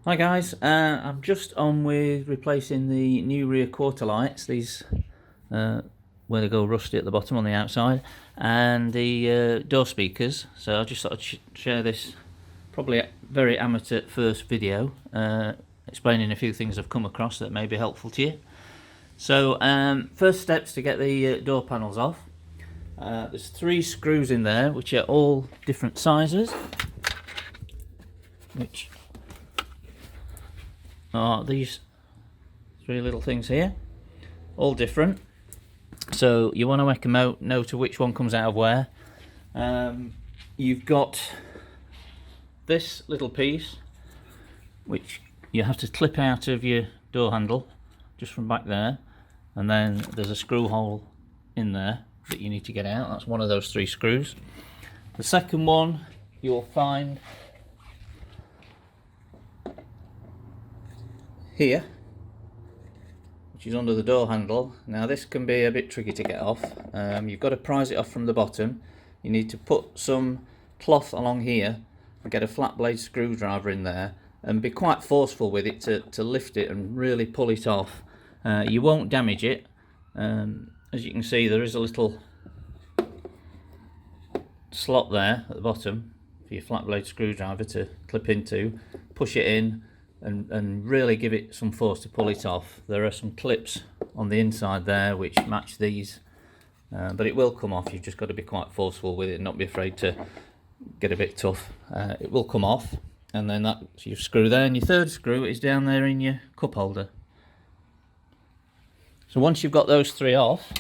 Hi guys, I'm just on with replacing the new rear quarter lights, these where they go rusty at the bottom on the outside, and the door speakers. So I just thought I'd share this probably a very amateur first video explaining a few things I've come across that may be helpful to you. So first steps to get the door panels off. There's 3 screws in there which are all different sizes, which are these 3 little things here, all different. So you want to make a note of which one comes out of where. You've got this little piece which you have to clip out of your door handle just from back there, and then there's a screw hole in there that you need to get out. That's one of those 3 screws. The second one you'll find here, which is under the door handle. Now this can be a bit tricky to get off. You've got to prise it off from the bottom. You need to put some cloth along here and get a flat blade screwdriver in there and be quite forceful with it to lift it and really pull it off. You won't damage it. As you can see, there is a little slot there at the bottom for your flat blade screwdriver to clip into. Push it in and really give it some force to pull it off. There are some clips on the inside there which match these, but it will come off. You've just got to be quite forceful with it and not be afraid to get a bit tough. It will come off, and then that's your screw there, and your third screw is down there in your cup holder. So once you've got those 3 off,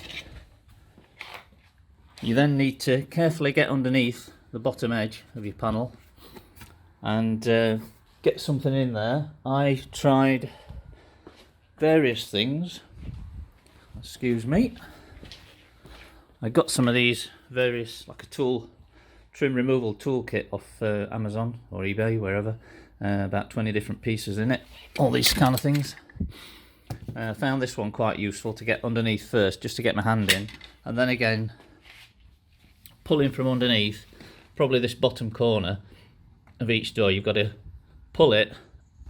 you then need to carefully get underneath the bottom edge of your panel and get something in there. I tried various things. Excuse me. I got some of these various, like a trim removal toolkit off Amazon or eBay, wherever. About 20 different pieces in it. All these kind of things. I found this one quite useful to get underneath first, just to get my hand in, and then again pulling from underneath, probably this bottom corner of each door. You've got to pull it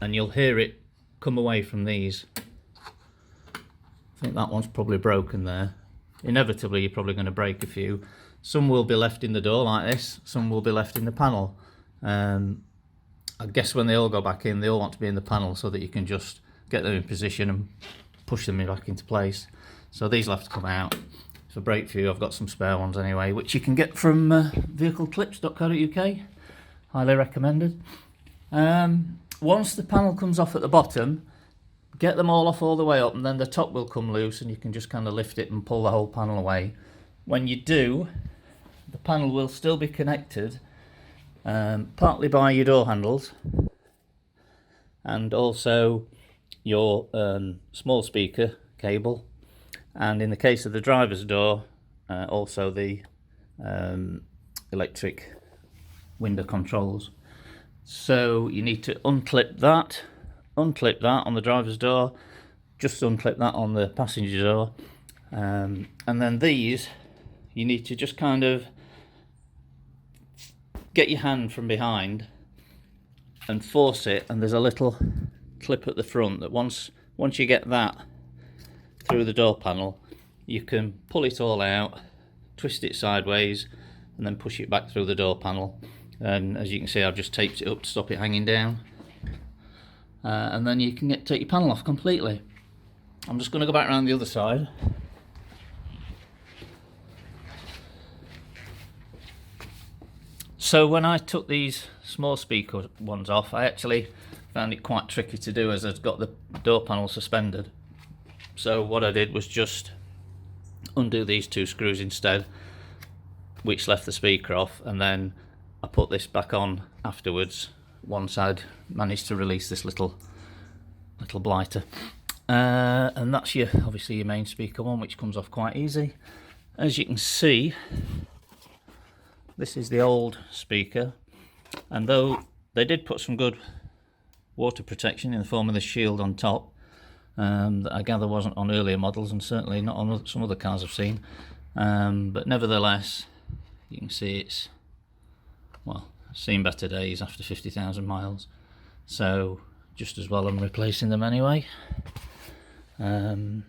and you'll hear it come away from these. I think that one's probably broken there. Inevitably you're probably going to break a few. Some will be left in the door like this, some will be left in the panel. I guess when they all go back in, they all want to be in the panel so that you can just get them in position and push them back into place. So these will have to come out. If I break a few, I've got some spare ones anyway, which you can get from vehicleclips.co.uk. Highly recommended. Once the panel comes off at the bottom, get them all off all the way up, and then the top will come loose and you can just kind of lift it and pull the whole panel away. When you do, the panel will still be connected partly by your door handles and also your small speaker cable, and in the case of the driver's door, also the electric window controls. So you need to unclip that on the driver's door, just unclip that on the passenger door, and then these you need to just kind of get your hand from behind and force it, and there's a little clip at the front that once you get that through the door panel, you can pull it all out, twist it sideways, and then push it back through the door panel. And as you can see, I've just taped it up to stop it hanging down, and then you can take your panel off completely. I'm just going to go back around the other side. So when I took these small speaker ones off, I actually found it quite tricky to do, as I've got the door panel suspended. So what I did was just undo these 2 screws instead, which left the speaker off, and then I put this back on afterwards once I'd managed to release this little blighter. And that's obviously your main speaker one, which comes off quite easy. As you can see, this is the old speaker, and though they did put some good water protection in the form of the shield on top, that I gather wasn't on earlier models and certainly not on some other cars I've seen, but nevertheless you can see it's, well, seen better days after 50,000 miles. So just as well I'm replacing them anyway. And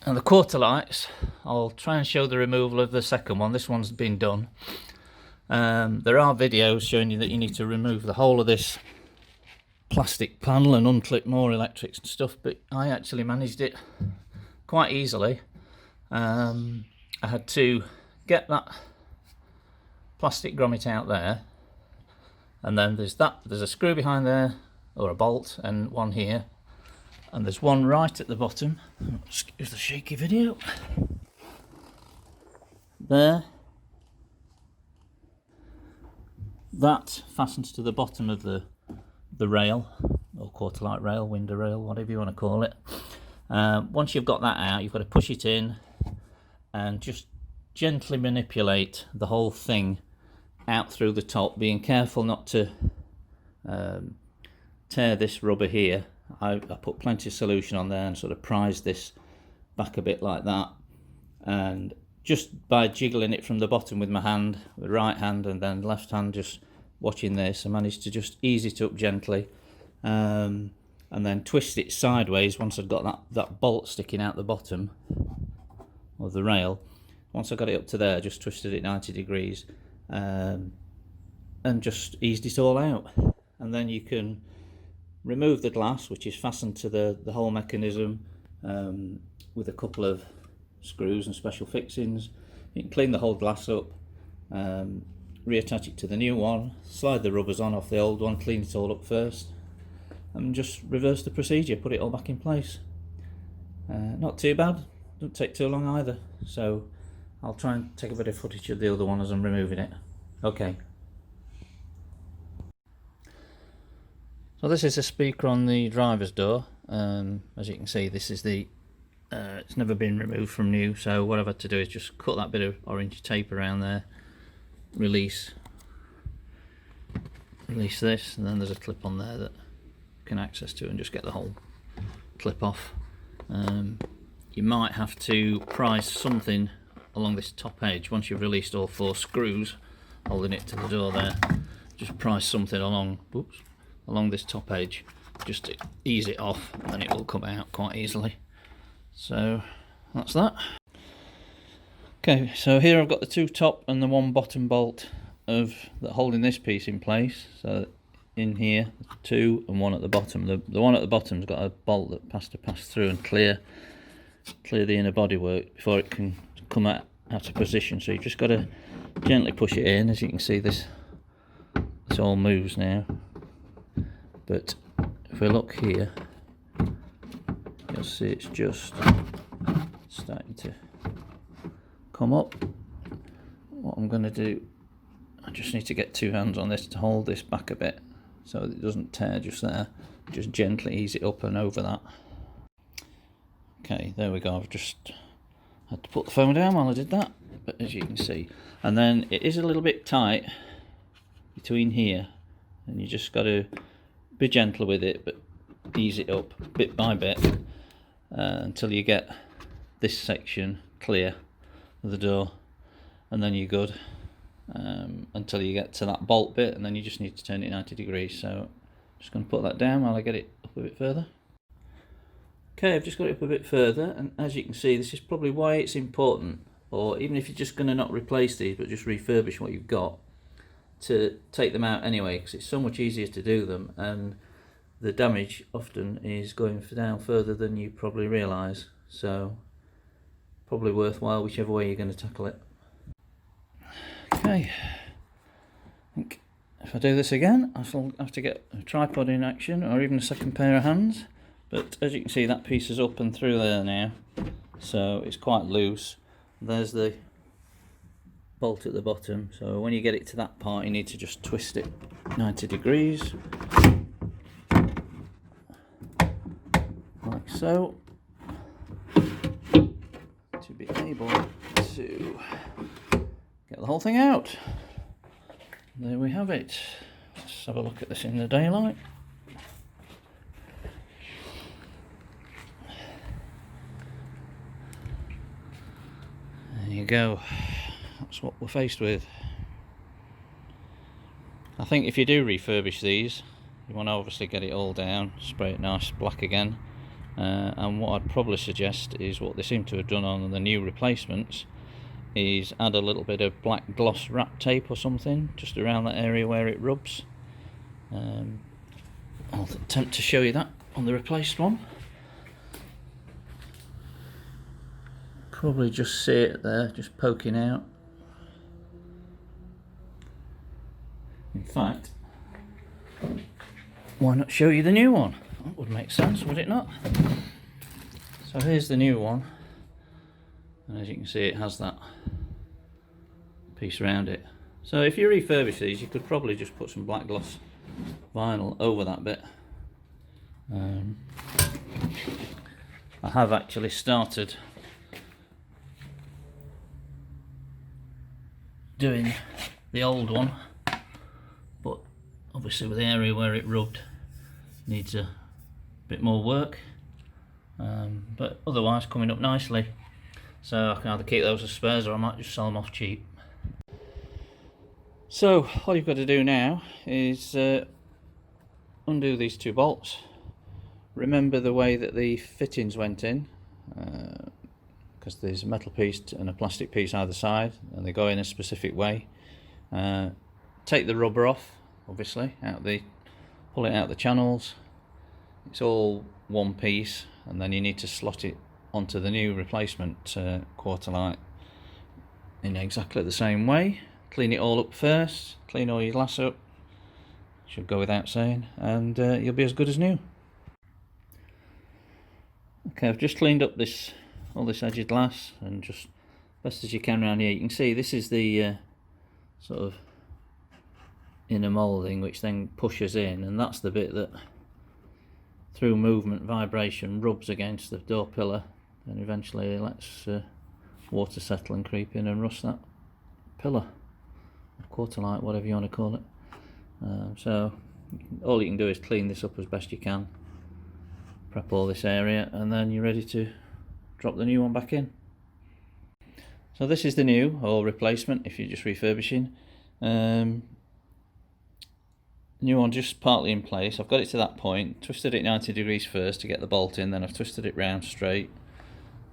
the Quarterlights, I'll try and show the removal of the second one. This one's been done. There are videos showing you that you need to remove the whole of this plastic panel and unclip more electrics and stuff, but I actually managed it quite easily. I had to get that plastic grommet out there, and then there's a screw behind there, or a bolt, and one here, and there's one right at the bottom. Excuse the shaky video. There. That fastens to the bottom of the rail, or quarterlight rail, window rail, whatever you want to call it. Once you've got that out, you've got to push it in and just gently manipulate the whole thing out through the top, being careful not to tear this rubber here. I put plenty of solution on there and sort of prised this back a bit like that, and just by jiggling it from the bottom with my hand, the right hand, and then left hand just watching this, I managed to just ease it up gently, and then twist it sideways once I'd got that bolt sticking out the bottom of the rail. Once I got it up to there, just twisted it 90 degrees and just eased it all out. And then you can remove the glass, which is fastened to the whole mechanism with a couple of screws and special fixings. You can clean the whole glass up, reattach it to the new one, slide the rubbers on off the old one, clean it all up first, and just reverse the procedure, put it all back in place. Not too bad, doesn't take too long either. So I'll try and take a bit of footage of the other one as I'm removing it. Okay. So this is a speaker on the driver's door. As you can see, this is the it's never been removed from new, so what I've had to do is just cut that bit of orange tape around there, release this, and then there's a clip on there that you can access to and just get the whole clip off. You might have to prise something along this top edge once you've released all 4 screws holding it to the door there. Just prise something along this top edge just to ease it off, and then it will come out quite easily. So that's that. Okay, so here I've got the 2 top and the 1 bottom bolt holding this piece in place. So in here, 2 and 1 at the bottom. The one at the bottom's got a bolt that has to pass through and clear the inner bodywork before it can come out of position. So you've just got to gently push it in. As you can see, this all moves now. But if we look here, you'll see it's just starting to come up. What I'm going to do, I just need to get 2 hands on this to hold this back a bit so that it doesn't tear just there. Just gently ease it up and over that. Okay, there we go. I've just had to put the phone down while I did that, but as you can see, and then it is a little bit tight between here, and you just got to be gentle with it, but ease it up bit by bit until you get this section clear of the door, and then you're good until you get to that bolt bit, and then you just need to turn it 90 degrees. So I'm just going to put that down while I get it up a bit further. Okay, I've just got it up a bit further, and as you can see, this is probably why it's important, or even if you're just going to not replace these but just refurbish what you've got, to take them out anyway, because it's so much easier to do them, and the damage often is going down further than you probably realise. So probably worthwhile whichever way you're going to tackle it. Okay, I think if I do this again, I'll have to get a tripod in action, or even a second pair of hands. But as you can see, that piece is up and through there now, so it's quite loose. There's the bolt at the bottom, so when you get it to that part, you need to just twist it 90 degrees, like so, to be able to get the whole thing out. There we have it. Let's have a look at this in the daylight. There you go. That's what we're faced with. I think if you do refurbish these, You want to obviously get it all down, spray it nice black again, and what I'd probably suggest is what they seem to have done on the new replacements is add a little bit of black gloss wrap tape or something just around that area where it rubs. I'll attempt to show you that on the replaced one. Probably just see it there, just poking out. In fact, why not show you the new one? That would make sense, would it not? So here's the new one, and as you can see, it has that piece around it. So if you refurbish these, you could probably just put some black gloss vinyl over that bit. I have actually started doing the old one, but obviously with the area where it rubbed needs a bit more work, but otherwise coming up nicely. So I can either keep those as spares or I might just sell them off cheap. So all you've got to do now is undo these two bolts. Remember the way that the fittings went in, because there's a metal piece and a plastic piece either side, and they go in a specific way. Take the rubber off, obviously, pull it out the channels. It's all one piece, and then you need to slot it onto the new replacement Quarterlight in exactly the same way. Clean it all up first, clean all your glass up, should go without saying, and you'll be as good as new. Okay, I've just cleaned up all this edge of glass, and just best as you can around here. You can see this is the sort of inner moulding, which then pushes in, and that's the bit that through movement, vibration, rubs against the door pillar, and eventually lets water settle and creep in and rust that pillar, Quarterlight, whatever you want to call it. So all you can do is clean this up as best you can, prep all this area, and then you're ready to drop the new one back in. So this is the new, or replacement if you're just refurbishing. New one just partly in place. I've got it to that point, twisted it 90 degrees first to get the bolt in, then I've twisted it round straight.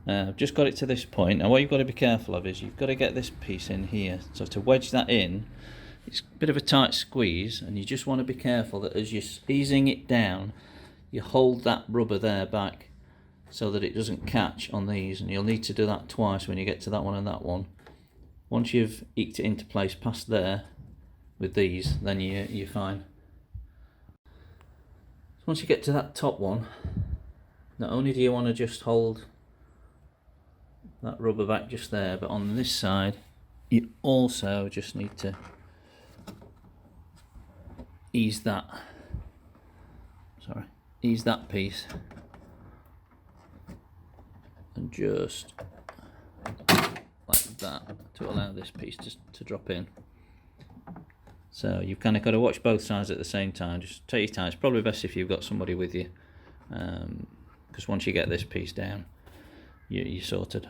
I've just got it to this point. Now what you've got to be careful of is you've got to get this piece in here. So to wedge that in, it's a bit of a tight squeeze, and you just want to be careful that as you're easing it down, you hold that rubber there back so that it doesn't catch on these, and you'll need to do that twice when you get to that one and that one. Once you've eked it into place past there with these, then you're fine. So once you get to that top one, not only do you want to just hold that rubber back just there, but on this side you also just need to ease that piece and just like that to allow this piece to drop in. So you've kind of got to watch both sides at the same time. Just take your time. It's probably best if you've got somebody with you, because once you get this piece down, you're sorted.